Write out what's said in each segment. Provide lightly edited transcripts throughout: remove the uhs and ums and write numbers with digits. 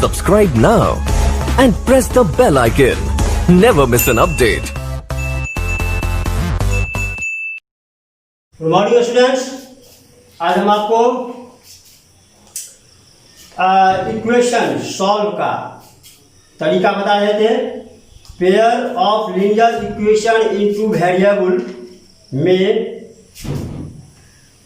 Subscribe now and press the bell icon. Never miss an update. Good morning students. आज हम आपको equation solve का तरीका बता रहे थे। Pair of linear equation into variable में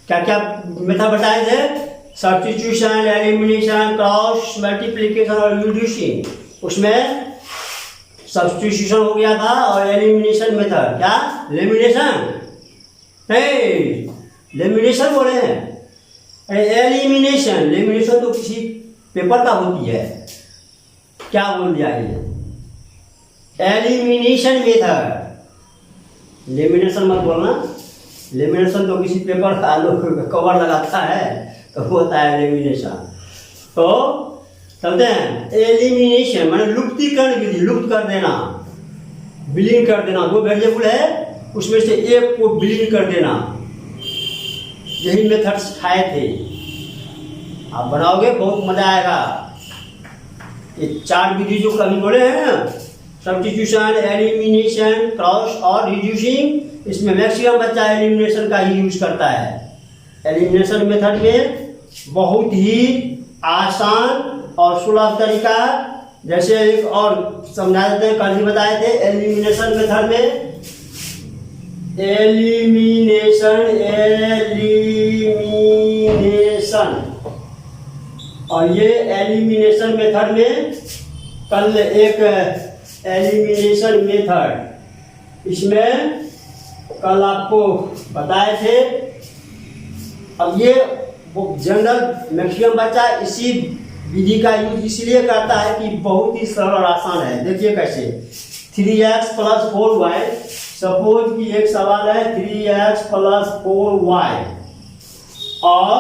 क्या क्या मेथड बताए थे? सब्स्टिट्यूशन, एलिमिनेशन, क्रॉस मल्टीप्लिकेशन और रिड्यूसिंग। उसमें सब्स्टिट्यूशन हो गया था और एलिमिनेशन मेथड क्या लेमिनेशन लेमिनेशन बोले हैं। अरे एलिमिनेशन, लेमिनेशन तो किसी पेपर का होती है, क्या बोल दिया ये? एलिमिनेशन मेथड, लेमिनेशन मत बोलना। लेमिनेशन तो किसी पेपर का कवर लगाता है तो होता है लेमिनेशन। तो चलते हैं। एलिमिनेशन माने लुप्तीकरण विधि, लुप्त कर देना, विलीन कर देना। दो वेरिएबल है उसमें से एक को विलीन कर देना। यही मेथड सिखाए थे, आप बनाओगे बहुत मजा आएगा। ये चार विधि जो कभी बोले हैं ना, सब्स्टिट्यूशन, एलिमिनेशन, क्रॉस और रिड्यूसिंग, इसमें मैक्सिमम बच्चा एलिमिनेशन का ही यूज करता है। एलिमिनेशन मेथड में बहुत ही आसान और सुलभ तरीका, जैसे एक और समझा देते हैं, कल ही बताए थे। एलिमिनेशन मेथड में एलिमिनेशन और ये एलिमिनेशन मेथड में कल एक एलिमिनेशन मेथड, इसमें कल आपको बताए थे। अब ये वो जनरल मैक्सिमम बच्चा इसी विधि का यूज इसलिए करता है कि बहुत ही सरल और आसान है। देखिए कैसे, 3x + 4y। सपोज कि एक सवाल है 3x + 4y और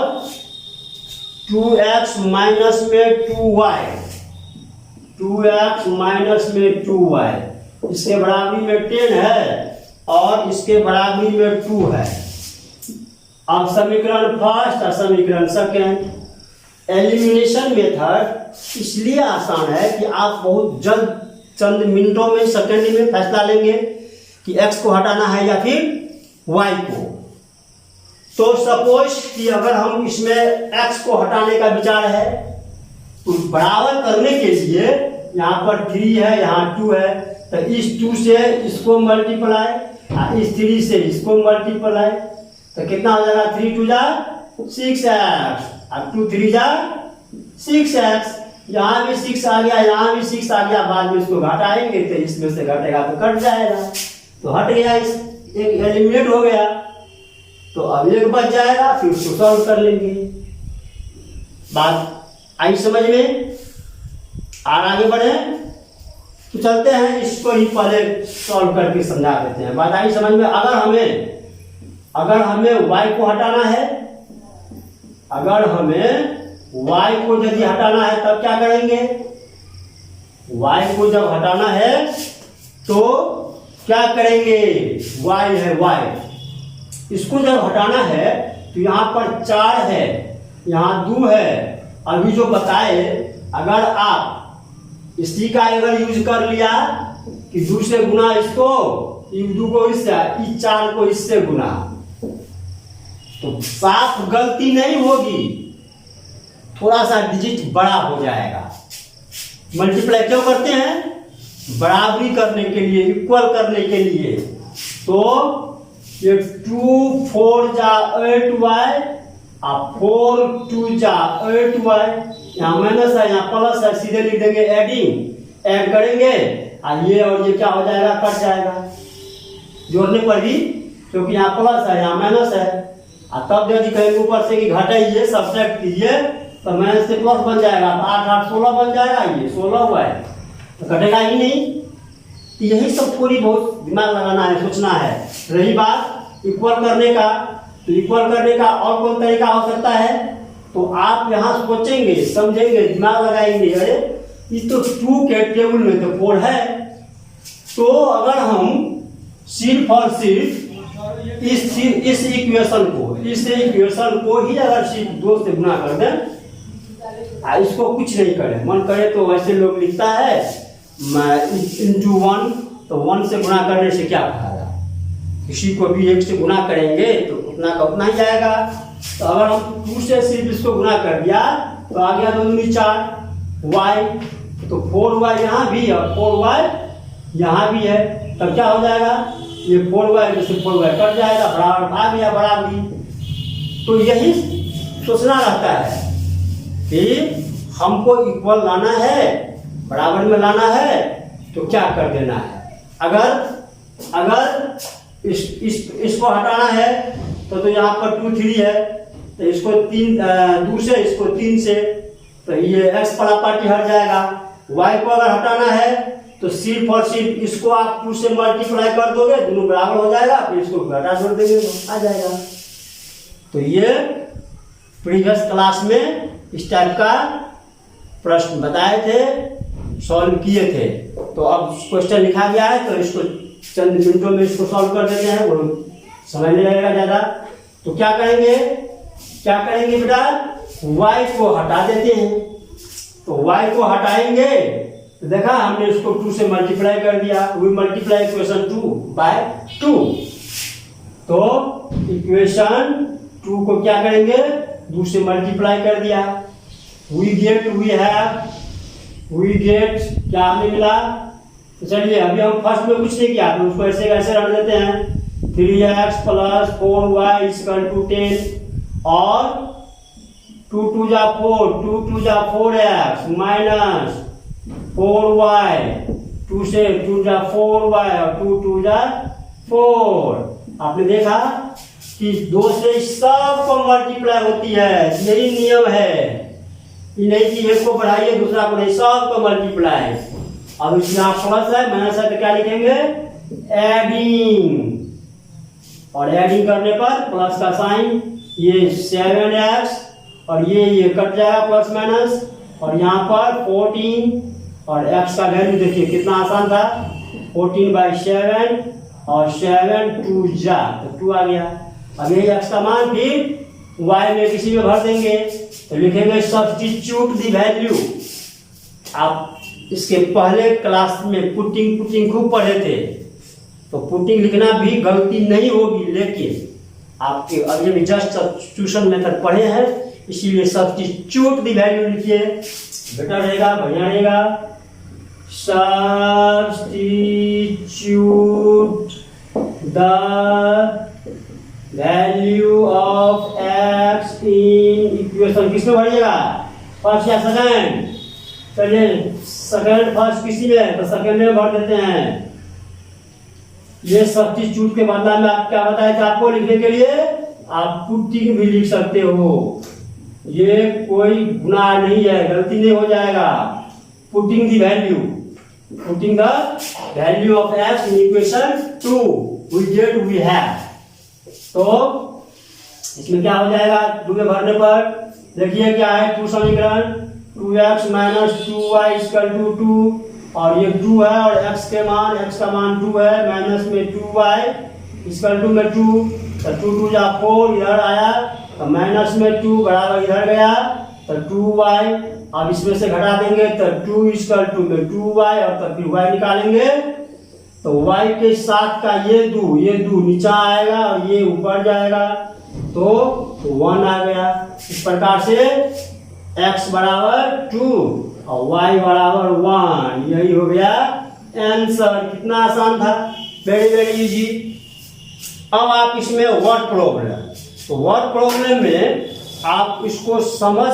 2x माइनस में 2y, 2x माइनस में 2y, इसके बराबरी में 10 है और इसके बराबरी में 2 है। अब समीकरण फर्स्ट और समीकरण सेकेंड। एलिमिनेशन मेथड इसलिए आसान है कि आप बहुत जल्द चंद मिनटों में, सेकंड में फैसला लेंगे कि x को हटाना है या फिर y को। तो सपोज कि अगर हम इसमें x को हटाने का विचार है तो बराबर करने के लिए यहाँ पर 3 है, यहाँ 2 है, तो इस 2 से इसको मल्टीप्लाई, इस 3 से इसको मल्टीप्लाई, तो कितना हो जाएगा? 3 × 2 = 6x और 2 × 3 = 6x। यहाँ भी 6 आ गया, यहाँ भी 6 आ गया। बाद में इसको घटाएंगे तो इसमें से घटेगा तो कट जाएगा, तो हट गया, इस एक एलिमिनेट हो गया। तो अब एक बच जाएगा, फिर उसको सॉल्व कर लेंगे। बात आई समझ में? और आगे बढ़े तो चलते हैं, इसको ही पहले सॉल्व करके समझा देते हैं। बात आई समझ में? अगर हमें y को हटाना है, अगर हमें y को यदि हटाना है तब क्या करेंगे? y को जब हटाना है तो क्या करेंगे? y है y, इसको जब हटाना है तो यहाँ पर 4 है, यहाँ 2 है। अभी जो बताए, अगर आप इसी का अगर यूज कर लिया कि 2 से गुना इसको, 2 को इससे, 4 को इससे गुना, तो साफ गलती नहीं होगी, थोड़ा सा डिजिट बड़ा हो जाएगा। मल्टीप्लाई क्यों करते हैं? बराबरी करने के लिए, इक्वल करने के लिए। तो ये 2 × 4 = 8y और 4 × 2 = 8y। यहाँ माइनस है, यहाँ प्लस है, सीधे लिख देंगे एडिंग, ऐड करेंगे और ये क्या हो जाएगा? कट जाएगा जोड़ने पर भी, क्योंकि यहाँ प्लस है, यहाँ माइनस है। और तब यदि कहीं ऊपर से कि घटाइए, सब्ट्रैक्ट कीजिए, तो माइनस से प्लस बन जाएगा, तो 8 × 8 = 16 बन जाएगा। ये 16 हुआ है तो घटेगा ही नहीं। तो यही सब थोड़ी बहुत दिमाग लगाना है, सोचना है। रही बात इक्वल करने का, तो इक्वल करने का और कौन तरीका हो सकता है? तो आप यहाँ सोचेंगे, समझेंगे, दिमाग लगाएंगे, अरे ये तो 2 के टेबल में तो 4 है, तो अगर हम सिर्फ और सिर्फ इस इक्वेशन को ही अगर सिर्फ 2 से गुना कर दें इसको कुछ नहीं करें, मन करे तो वैसे लोग लिखता है इंटू 1, तो 1 से गुणा करने से क्या फायदा, किसी को भी 1 से गुणा करेंगे तो उतना का उतना ही जाएगा। तो अगर हम 2 से सिर्फ इसको गुणा कर दिया तो आ गया 2 दूनी 4 y, तो 4y यहाँ भी और 4y यहाँ भी है, तब क्या हो जाएगा, ये 4y में से 4y कट जाएगा, बराबर आ गया बराबरी। तो यही सोचना रहता है कि हमको इक्वल लाना है, बराबर में लाना है, तो क्या कर देना है। अगर इसको हटाना है तो यहाँ पर 2 3 है, तो इसको 2 से इसको 3 से, तो ये x प्रॉपर्टी हट जाएगा। y को अगर हटाना है तो सिर्फ और सिर्फ इसको आप 2 से मल्टीप्लाई कर दोगे, दोनों बराबर हो जाएगा, फिर इसको घटा छोड़ देंगे तो आ जाएगा। तो ये प्रीवियस क्लास में इस टाइप का प्रश्न बताए थे, सॉल्व किए थे। तो अब क्वेश्चन लिखा गया है, तो इसको चंद मिनटों में इसको सॉल्व कर देते हैं, वो समय नहीं लगेगा ज़्यादा। तो क्या करेंगे बेटा, y को हटा देते हैं। तो y को हटाएंगे तो देखा हमने इसको 2 से मल्टीप्लाई कर दिया, वी मल्टीप्लाई इक्वेशन 2 बाय 2। तो इक्वेशन 2 को क्या करेंगे, 2 से मल्टीप्लाई कर दिया, वी गेट क्या हमें मिला। तो चलिए अभी हम फर्स्ट में कुछ नहीं किया, तो उसको ऐसे ऐसे रख देते हैं, 3x + 4y = 10 और 2 2 जा 4, 2 2 जा 4x माइनस 4y, 2 से 2 जा 4y और 2 2 जा 4। आपने देखा कि 2 से सबको मल्टीप्लाई होती है, यही नियम है, ये नहीं कि एक को बढ़ाइए दूसरा को नहीं, सबको मल्टीप्लाई। अब इसमें प्लस है माइनस है तो क्या लिखेंगे, एडिंग, और एडिंग करने पर प्लस का साइन, ये 7x और ये कट जाएगा प्लस माइनस, और यहाँ पर 14 और x का वैल्यू देखिए कितना आसान था, 14/7 और 7 2 जा तो 2 आ गया। अब ये x का मान फिर y में किसी में भर देंगे, तो लिखेंगे सब्स्टिट्यूट द वैल्यू। आप इसके पहले क्लास में पुटिंग खूब पढ़े थे, तो पुटिंग लिखना भी गलती नहीं होगी, लेकिन आपके अभी जस्ट सब्स्टिट्यूशन मेथड पढ़े हैं, इसीलिए सब्स्टिट्यूट द वैल्यू लिखिए, बेटर रहेगा, बढ़िया रहेगा। Substitute the value of x in equation, किसमें भरिएगा, फर्स्ट या सेकंड। चलिए सेकंड, फर्स्ट किसी में, तो सेकंड में भर देते हैं। ये सब्स्टिट्यूट के बदला में आप क्या बताया था आपको लिखने के लिए, आप पुटिंग भी लिख सकते हो, ये कोई गुनाह नहीं है, गलती नहीं हो जाएगा। Putting the value of x in equation 2 we get we have. तो इसमें क्या हो जाएगा, 2 में भरने पर देखिए क्या है, 2 समीकरण, 2x - 2y = 2, और ये 2 है और x का मान 2 है, माइनस में 2y = में 2, तो 2 2 जा 4 इधर आया, तो माइनस में 2 बराबर इधर गया, तो 2y। अब इसमें से घटा देंगे तो 2 = में 2y, और तब फिर y निकालेंगे, तो y के साथ का ये 2 नीचा आएगा और ये ऊपर जाएगा, तो 1 आ गया। इस प्रकार से x = 2 और y = 1, यही हो गया आंसर। कितना आसान था, वेरी वेरी इजी। अब आप इसमें वर्ड प्रॉब्लम, तो वर्ड प्रॉब्लम में आप इसको समझ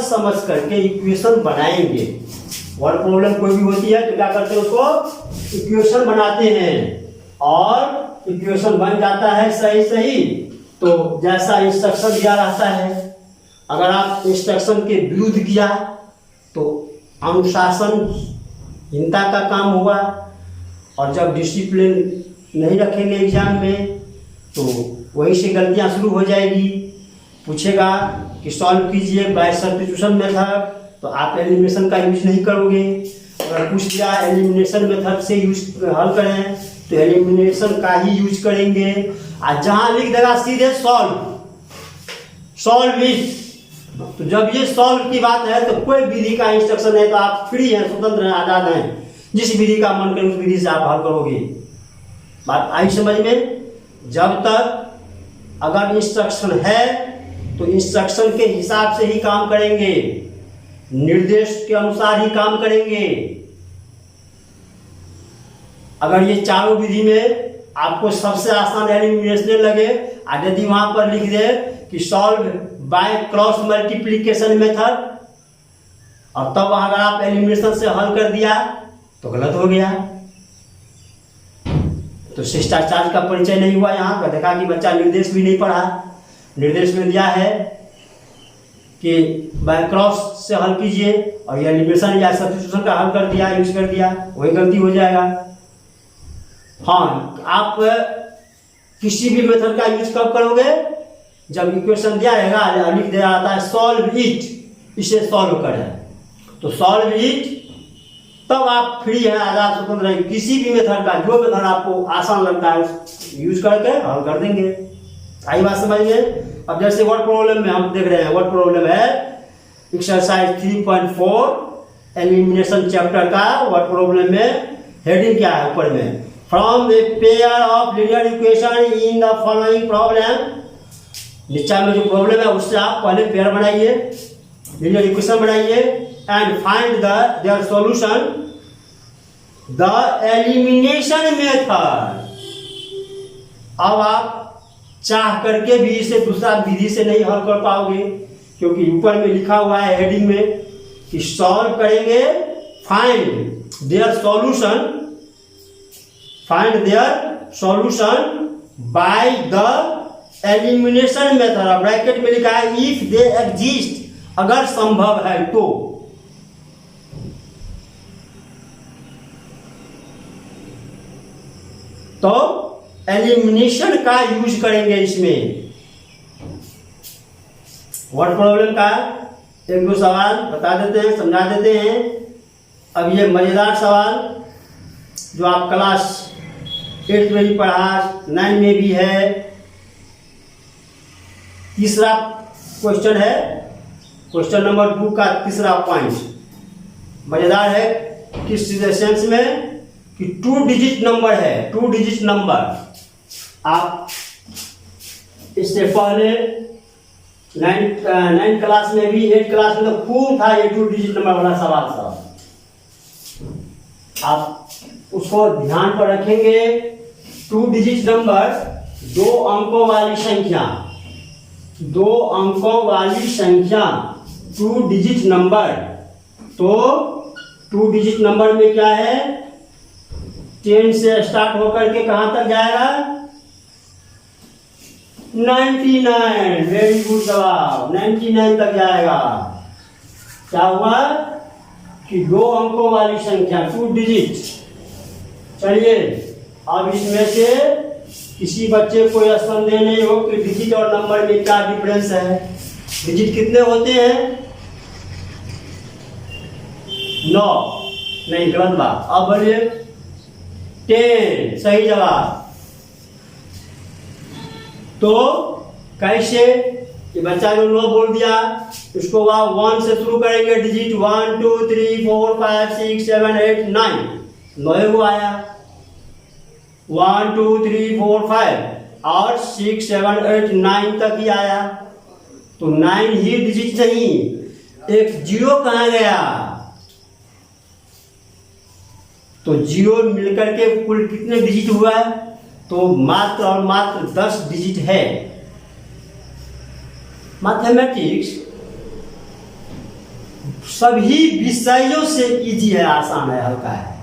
करके इक्वेशन बनाएंगे। वर्ड प्रॉब्लम कोई भी होती है तो क्या करते हैं, उसको इक्वेशन बनाते हैं, और इक्वेशन बन जाता है सही, तो जैसा इंस्ट्रक्शन दिया रहता है, अगर आप इंस्ट्रक्शन के विरुद्ध किया तो अनुशासनहीनता का काम हुआ, और जब डिसिप्लिन नहीं रखेंगे एग्जाम में तो वहीं से गलतियां शुरू हो जाएगी। पूछेगा कि सॉल्व कीजिए बाय सब्स्टिट्यूशन मेथड, तो आप एलिमिनेशन का यूज नहीं करोगे। अगर पूछ दिया एलिमिनेशन मेथड से हल करें, तो एलिमिनेशन का ही यूज करेंगे। और जहां लिख देगा सीधे सॉल्व विथ, तो जब ये सॉल्व की बात है तो कोई विधि का इंस्ट्रक्शन है तो आप फ्री हैं, स्वतंत्र हैं, आजाद हैं, जिस विधि का मन करे उस विधि से आप हल करोगे। बात आई समझ में? जब तक अगर इंस्ट्रक्शन है तो इंस्ट्रक्शन के हिसाब से ही काम करेंगे, निर्देश के अनुसार ही काम करेंगे। अगर ये चारों विधि में आपको सबसे आसान एलिमिनेशन लगे और यदि वहां पर लिख दे कि solve by cross multiplication method और तब अगर आप एलिमिनेशन से हल कर दिया तो गलत हो गया। तो शिष्टाचार का परिचय नहीं हुआ। यहाँ पर देखा कि बच्चा निर्देश भी नहीं पढ़ा। निर्देश में दिया है कि बाय क्रॉस से हल कीजिए और ये एलिमिनेशन या सब्स्टिट्यूशन का हल कर दिया, यूज कर दिया, वही गलती हो जाएगा। हाँ, आप किसी भी मेथड का यूज कब करोगे? जब इक्वेशन दिया रहेगा, लिख दिया जाता है सॉल्व इट, इसे सॉल्व करें, तो सॉल्व इट, तब आप फ्री हैं, आजाद स्वतंत्र हैं। किसी भी मेथड का जो मेथड आपको आसान लगता है यूज करके हल कर देंगे। आई बात समझ में? अब जैसे वर्ड प्रॉब्लम में हम देख रहे हैं, वर्ड प्रॉब्लम है एक्सरसाइज 3.4 एलिमिनेशन चैप्टर का। वर्ड प्रॉब्लम में हेडिंग क्या है ऊपर में? From a pair of linear equation in the following problem. नीचे में जो प्रॉब्लम है उससे आप पहले पेयर बनाइए, लीनियर इक्वेशन बनाइए and find their solution the elimination method. अब आप चाह करके भी इसे दूसरा विधि से नहीं हल कर पाओगे, क्योंकि ऊपर में लिखा हुआ है हेडिंग में कि सॉल्व करेंगे, find their solution, find their solution by the elimination method. Bracket में लिखा है इफ दे एग्जिस्ट, अगर संभव है तो एलिमिनेशन का यूज करेंगे इसमें। वर्ड प्रॉब्लम का एक दो सवाल बता देते हैं, समझा देते हैं। अब ये मजेदार सवाल जो आप क्लास 8 में भी पढ़ा, 9 में भी है। तीसरा क्वेश्चन है, क्वेश्चन नंबर 2 का तीसरा पॉइंट मजेदार है। किस सेंस में कि 2 डिजिट नंबर है, 2 डिजिट नंबर। आप इससे पहले 9 क्लास में भी, 8 क्लास में तो खूब था ये 2 डिजिट नंबर वाला सवाल सब। आप उसको ध्यान पर रखेंगे। 2 डिजिट नंबर, 2 अंकों वाली संख्या, 2 अंकों वाली संख्या 2 डिजिट नंबर। तो 2 डिजिट नंबर में क्या है? 10 से स्टार्ट होकर के कहां तक जाएगा? 99। वेरी गुड जवाब, 99 तक जाएगा। क्या हुआ कि 2 अंकों वाली संख्या 2 डिजिट। चलिए अब इसमें से किसी बच्चे को यह संदेह नहीं हो कि डिजिट और नंबर में क्या डिफरेंस है। डिजिट कितने होते हैं? 9। नहीं, गलत बात। अब बोलिए 10 सही जवाब। तो कैसे? ये बच्चा जो 9 बोल दिया, इसको आप 1 से शुरू करेंगे डिजिट। 1 2 3 4 5 6 7 8 9, 9 को आया। 1 2 3 4 5 और 6 7 8 9 तक ही आया। तो 9 ही डिजिट नहीं, एक 0 कहाँ गया? तो 0 मिलकर के कुल कितने डिजिट हुआ? तो मात्र और मात्र 10 डिजिट है। मैथमेटिक्स सभी विषयों से इजी है, आसान है, हल्का है।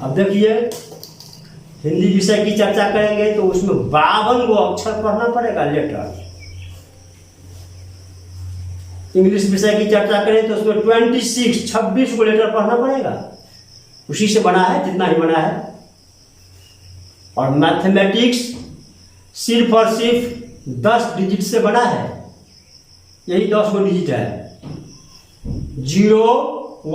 अब देखिए हिंदी विषय की चर्चा करेंगे तो उसमें 52 गो अक्षर पढ़ना पड़ेगा, लेटर। इंग्लिश विषय की चर्चा करें तो उसमें 26 को लेटर पढ़ना पड़ेगा। उसी से बना है जितना ही बना है। और मैथमेटिक्स सिर्फ और सिर्फ 10 डिजिट से बना है। यही 10 गो डिजिट है। 0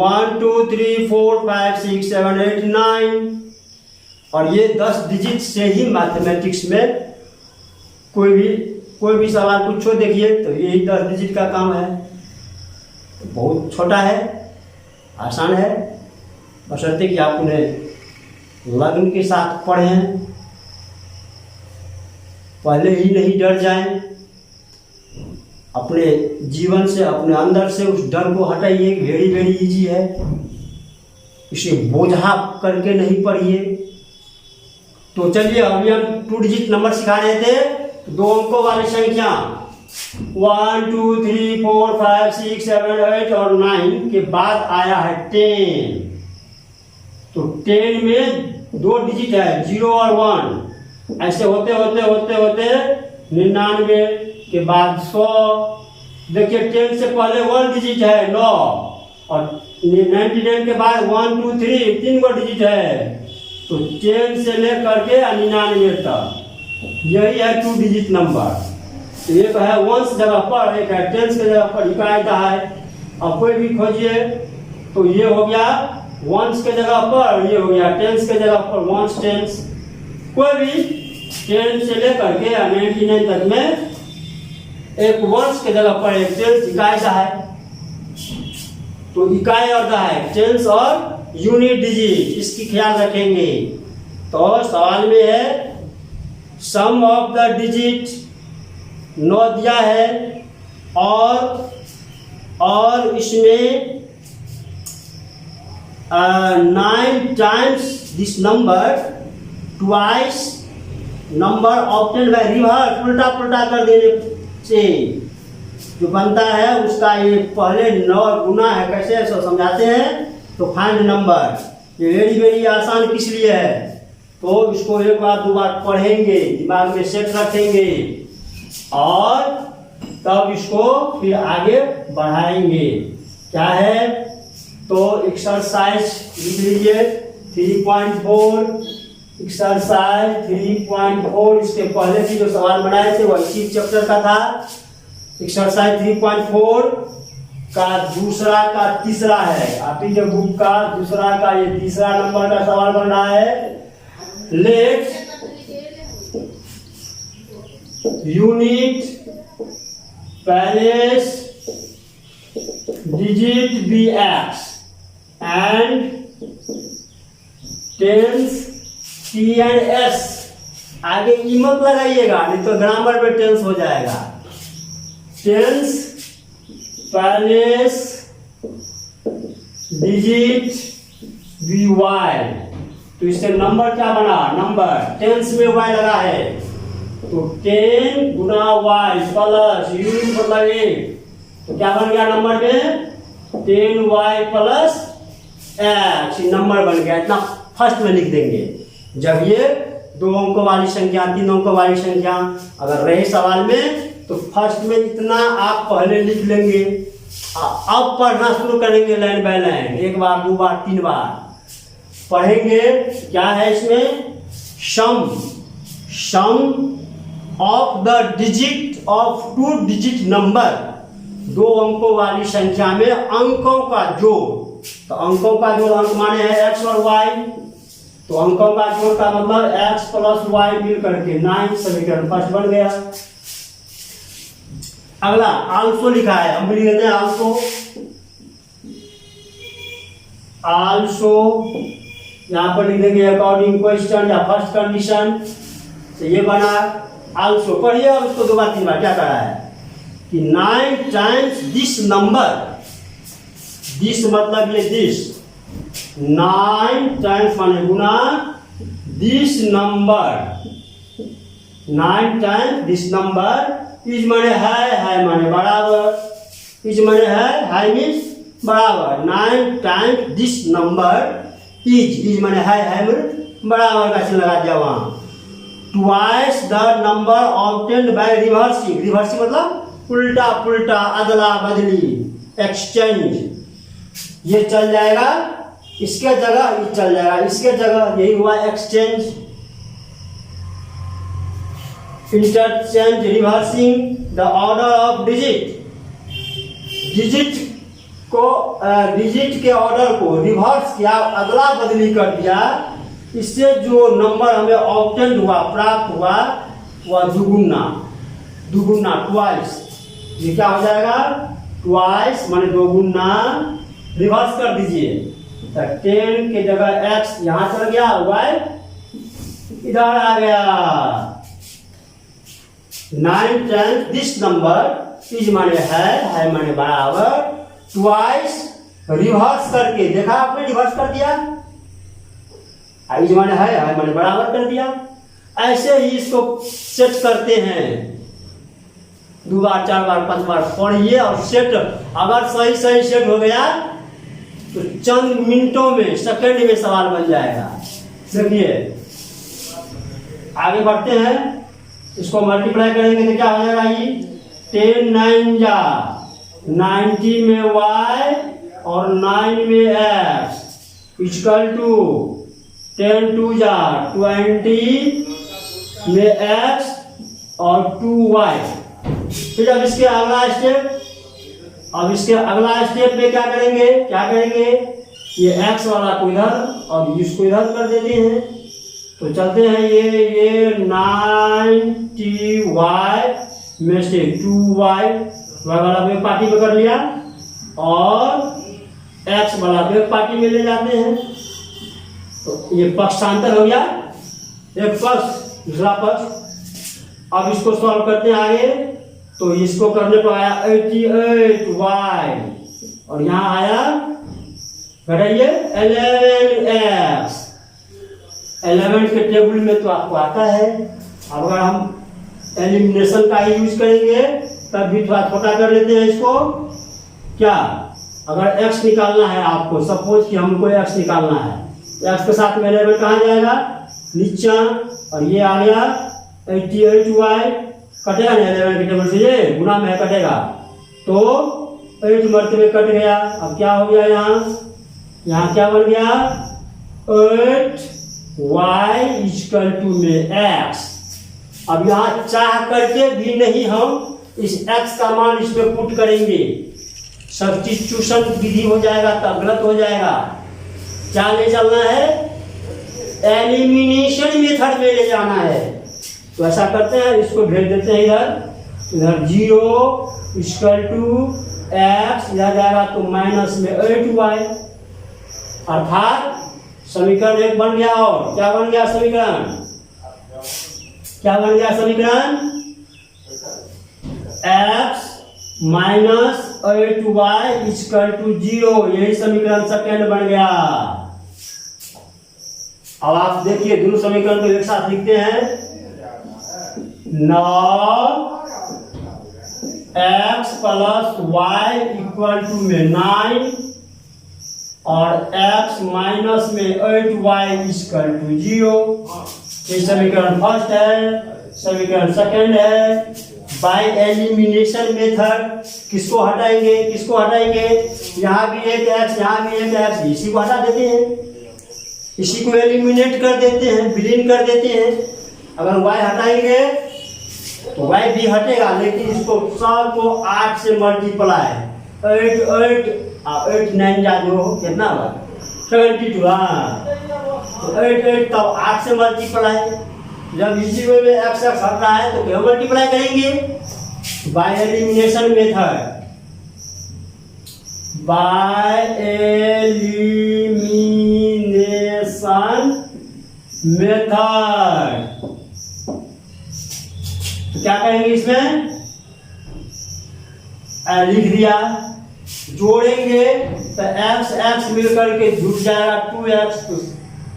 1 2 3 4 5 6 7 8 9। और ये 10 डिजिट से ही मैथमेटिक्स में कोई भी कोई भी सवाल पूछो देखिए तो यही 10 डिजिट का काम है। तो बहुत छोटा है, आसान है, बशर्ते कि आप उन्हें लगन के साथ पढ़ें, पहले ही नहीं डर जाएं। अपने जीवन से, अपने अंदर से उस डर को हटाइए। वेरी वेरी इजी है, इसे बोझा करके नहीं पढ़िए। तो चलिए अभी हम 2 डिजिट नंबर सिखा रहे थे, 2 अंकों वाली संख्या 1 2 3 4 5 6 7 8 और 9 के बाद आया है 10। तो 10 में 2 डिजिट है, 0 और 1। ऐसे होते होते होते होते 99 के बाद 100। देखिए 10 से पहले 1 डिजिट है 9, और 99 के बाद 1 2 3 3 गो डिजिट है। तो 10 से लेकर के 99 तक यही है 2 डिजिट नंबर। एक है वंस जगह पर, एक है टेंस के जगह पर इकायदा है। अब कोई भी खोजिए तो ये हो गया वंस के जगह पर, ये हो गया टेंस के जगह पर, वंस टेंस। कोई भी 10 से लेकर के 99 तक में एक वंस के जगह पर एक टेंस इकायदा है। तो इकाई और है टेंस और यूनिट डिजिट, इसकी ख्याल रखेंगे। तो सवाल में है सम ऑफ द डिजिट 9 दिया है, और इसमें 9 times this number twice number obtain bye reverse, उल्टा पुल्टा कर देने से जो बनता है उसका ये पहले 9 गुना है। कैसे ऐसा समझाते हैं। तो फाइंड नंबर, ये वेरी वेरी आसान किस लिए है। तो इसको एक बार 2 बार पढ़ेंगे, दिमाग में सेट रखेंगे, और तब इसको फिर आगे बढ़ाएंगे। क्या है तो एक्सरसाइज लिख लीजिए 3.4, एक्सरसाइज 3.4। इसके पहले भी जो सवाल बनाए थे वो इसी चैप्टर का था। एक्सरसाइज 3.4 का दूसरा का तीसरा है, आप ही के बुक का दूसरा का ये तीसरा नंबर का सवाल बन रहा है। Let unit place digit be x and tens t and s. आगे ई मत लगाइएगा, नहीं तो ग्रामर में टेंस हो जाएगा। Tens place digit be y. तो इससे नंबर क्या बना, नंबर टेंस में वाई लगा है, तो 10 गुना वाई प्लस यूनिट मतलब 8। तो क्या बन गया नंबर में 10y प्लस एक्स, नंबर बन गया। इतना फर्स्ट में लिख देंगे। जब ये 2 अंकों वाली संख्या, 3 अंकों वाली संख्या अगर रहे सवाल में, तो फर्स्ट में इतना आप पहले लिख लेंगे। अब पढ़ना शुरू करेंगे लाइन बाय लाइन, 1 बार 2 बार 3 बार पढ़ेंगे। क्या है इसमें sum of the digit of 2 digit number, 2 अंकों वाली संख्या में अंकों का जोड़। तो अंकों का जोड़, अंक माने है एक्स और वाई, तो अंकों का जोड़ का मतलब एक्स प्लस वाई मिल करके 9 समीकरण फर्स्ट बन गया। अगला आल्सो लिखा है, हम लिख देते हैं आल्सो यहां पर लिख देंगे अकॉर्डिंग क्वेश्चन या फर्स्ट कंडीशन। तो ये बना आल्सो। पढ़िए और उसको 2 बार 3 बार क्या कर रहा है कि 9 टाइम्स दिस नंबर, दिस मतलब ये दिस, 9 टाइम्स माने गुना, this number 9 times this number. Is माने है माने बराबर, इज माने है, हाई मीन्स बराबर। 9 टाइम्स दिस नंबर इज माने है माने बराबर का चिन्ह लगा दिया वहां। Twice the number obtained by reversing, reversing मतलब उल्टा पुल्टा, अदला बदली, एक्सचेंज। ये चल जाएगा, इसके जगह ये चल जाएगा, इसके जगह यही हुआ exchange, interchange, reversing the order of digit. Digit को डिजिट के ऑर्डर को रिवर्स किया, अदला बदली कर दिया। इससे जो नंबर हमें ऑब्टेन हुआ, प्राप्त हुआ, वह दुगुना। दुगुना ट्वाइस, ये क्या हो जाएगा ट्वाइस माने दोगुना, रिवर्स कर दीजिए तो 10 के जगह x यहां चल गया, y इधर आ गया। 9 10 दिस नंबर इज माने है माने बराबर ट्वाइस, रिवर्स करके देखा आपने, रिवर्स कर दिया, इज माने है माने बराबर कर दिया। ऐसे ही इसको सेट करते हैं, 2 बार 4 बार 5 बार पढ़िए और सेट, अगर सही सही सेट हो गया तो चंद मिनटों में, सेकंड में सवाल बन जाएगा। देखिए आगे बढ़ते हैं, इसको मल्टीप्लाई करेंगे तो क्या हो जाएगा, ये 10 9 जा 90 में y और 9 में x इक्वल टू 10 2 जा 20 में x और 2y। फिर अब इसके अगला स्टेप, में क्या करेंगे, ये x वाला को इधर और इसको इधर कर देते हैं, तो चलते हैं ये 90y में से 2y वाला वेग पार्टी में कर लिया और x वाला वेग पार्टी में ले जाते हैं, तो ये पक्षांतर हो गया, एक पक्ष दूसरा पक्ष। अब इसको सॉल्व करते हैं आगे, तो इसको करने पर आया 88y और यहाँ आया घटाइए 11x। 11 के टेबल में तो आपको आता है, अगर हम एलिमिनेशन का ही यूज करेंगे तब भी थोड़ा छोटा कर लेते हैं इसको। क्या, अगर x निकालना है आपको, सपोज कि हमको x निकालना है, x के साथ में 11 कहाँ जाएगा, नीचा, और ये आ गया 88y, कटेगा नहीं 11 के टेबल से, ये गुना में कटेगा, तो 8 मरतबे कट गया। अब क्या हो गया, यहाँ क्या बन गया 8y इक्वल टू में x। अब यहाँ चाह करके भी नहीं हम इस x का मान इसमें पुट करेंगे, सब्स्टिट्यूशन विधि हो जाएगा तब गलत हो जाएगा। क्या ले चलना है, एलिमिनेशन मेथड में ले जाना है, तो ऐसा करते हैं, इसको भेज देते हैं इधर 0 इक्वल टू x, इधर जाएगा तो माइनस में 8y, अर्थात समीकरण 1 बन गया। और क्या बन गया समीकरण, x minus 8y equal to 0, यही समीकरण सेकेंड बन गया। अब आप देखिए दोनों समीकरण को एक साथ लिखते हैं, 9 x plus y equal to में 9 और x माइनस में 8y इक्वल टू 0। ये समीकरण फर्स्ट है, समीकरण सेकंड है। बाय एलिमिनेशन मेथड किसको हटाएंगे, यहाँ भी एक x, यहाँ भी एक x, इसी को हटा देते हैं, इसी को एलिमिनेट कर देते हैं, विलीन कर देते हैं। अगर y हटाएंगे तो y भी हटेगा, लेकिन इसको सब को 8 से मल्टीप्लाई, 8 9 जा जो कितना हुआ 72, तो 8 तब 8 से मल्टीप्लाई। जब इसी वे में x हट रहा है तो क्या मल्टीप्लाई करेंगे, बाय एलिमिनेशन मेथड, तो क्या करेंगे इसमें, लिख दिया, जोड़ेंगे तो x मिलकर के जुड़ जाएगा 2x,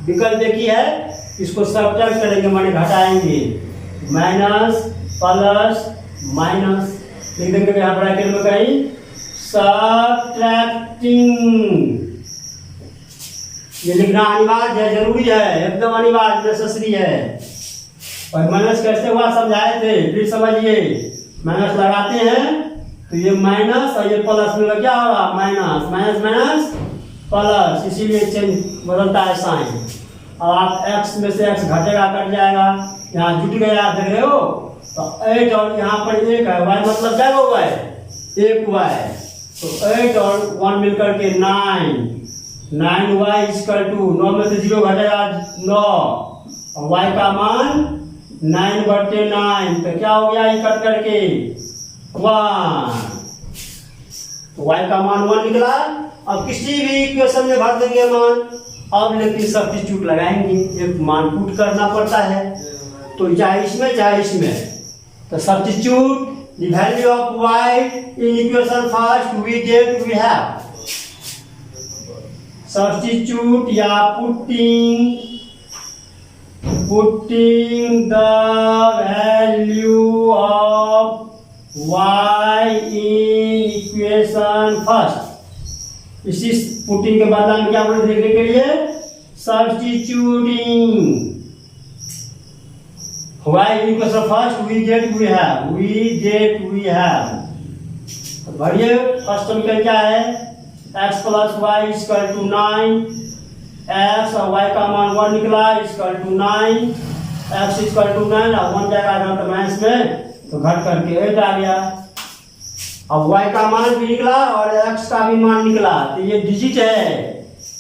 विकल्प एक ही है, इसको सब्ट्रैक्ट करेंगे माने घटाएंगे, माइनस प्लस माइनस लिख देंगे यहाँ ब्रैकेट में कहीं, सब्ट्रैक्टिंग, ये लिखना अनिवार्य है, जरूरी है, एकदम अनिवार्य नेसेसरी है। और माइनस कैसे हुआ समझाए थे, फिर समझिए, माइनस लगाते हैं तो ये माइनस और ये प्लस में क्या होगा, माइनस माइनस माइनस प्लस, इसीलिए चेंज बदलता है साइन। और आप x में से x घटेगा, कट जाएगा, यहाँ जुट गया, देख रहे हो, तो 8 और यहाँ पर 1 है, y मतलब क्या हुआ है, 1 y, तो 8 और 1 मिलकर के 9y इक्वल टू 9 में से 0 घटेगा 9, और y का मान 9/9, तो क्या हो गया ये कट करके 1, तो y का मान 1 निकला। अब किसी भी इक्वेशन में भर देंगे मान, अब लेकिन सब्स्टिट्यूट लगाएंगे, एक मान पुट करना पड़ता है, तो चाहे इसमें, तो substitute the value of y in equation first we get we have, substitute या putting the value of y in equation first, इसी पुटिंग के बाद हम क्या बोले देखने के लिए, substituting y in equation first we get we have, तो बढ़िए फर्स्ट समीकरण क्या है, x plus y equal to 9, x और y का मान 1 निकला equal to 9, x equal to 9 और 1 जाएगा तो माइनस में, तो घट करके 8 आ गया। अब y का मान भी निकला और x का भी मान निकला, तो ये डिजिट है,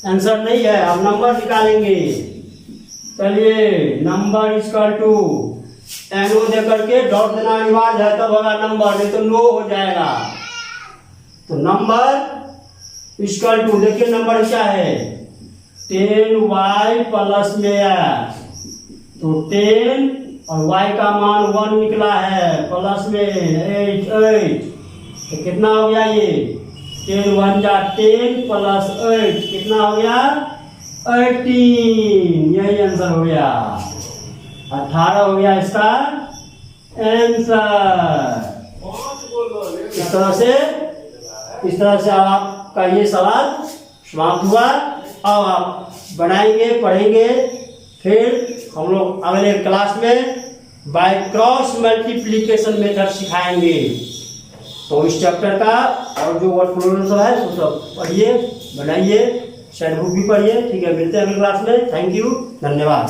आंसर नहीं है। अब नंबर निकालेंगे, चलिए नंबर इक्वल टू NO दे करके डॉट देना अनिवार्य है, तब होगा नंबर, नहीं तो नो हो जाएगा। तो नंबर इक्वल टू, देखिए नंबर क्या है 10y प्लस में x, तो 10 और y का मान 1 निकला है प्लस में 8, तो कितना हो गया ये 10 1 जा 10 प्लस 8 कितना हो गया 18, यही आंसर हो गया, 18 हो गया इसका आंसर। इस तरह से आपका ये सवाल समाप्त हुआ। अब आप बनाएंगे, पढ़ेंगे, फिर हम लोग अगले क्लास में बाय क्रॉस मल्टीप्लिकेशन मेथड सिखाएंगे। तो इस चैप्टर का और जो वर्ड प्रोग्राम है वो सब पढ़िए, बनाइए, शेड बुक भी पढ़िए, ठीक है। मिलते हैं अगली क्लास में। थैंक यू, धन्यवाद।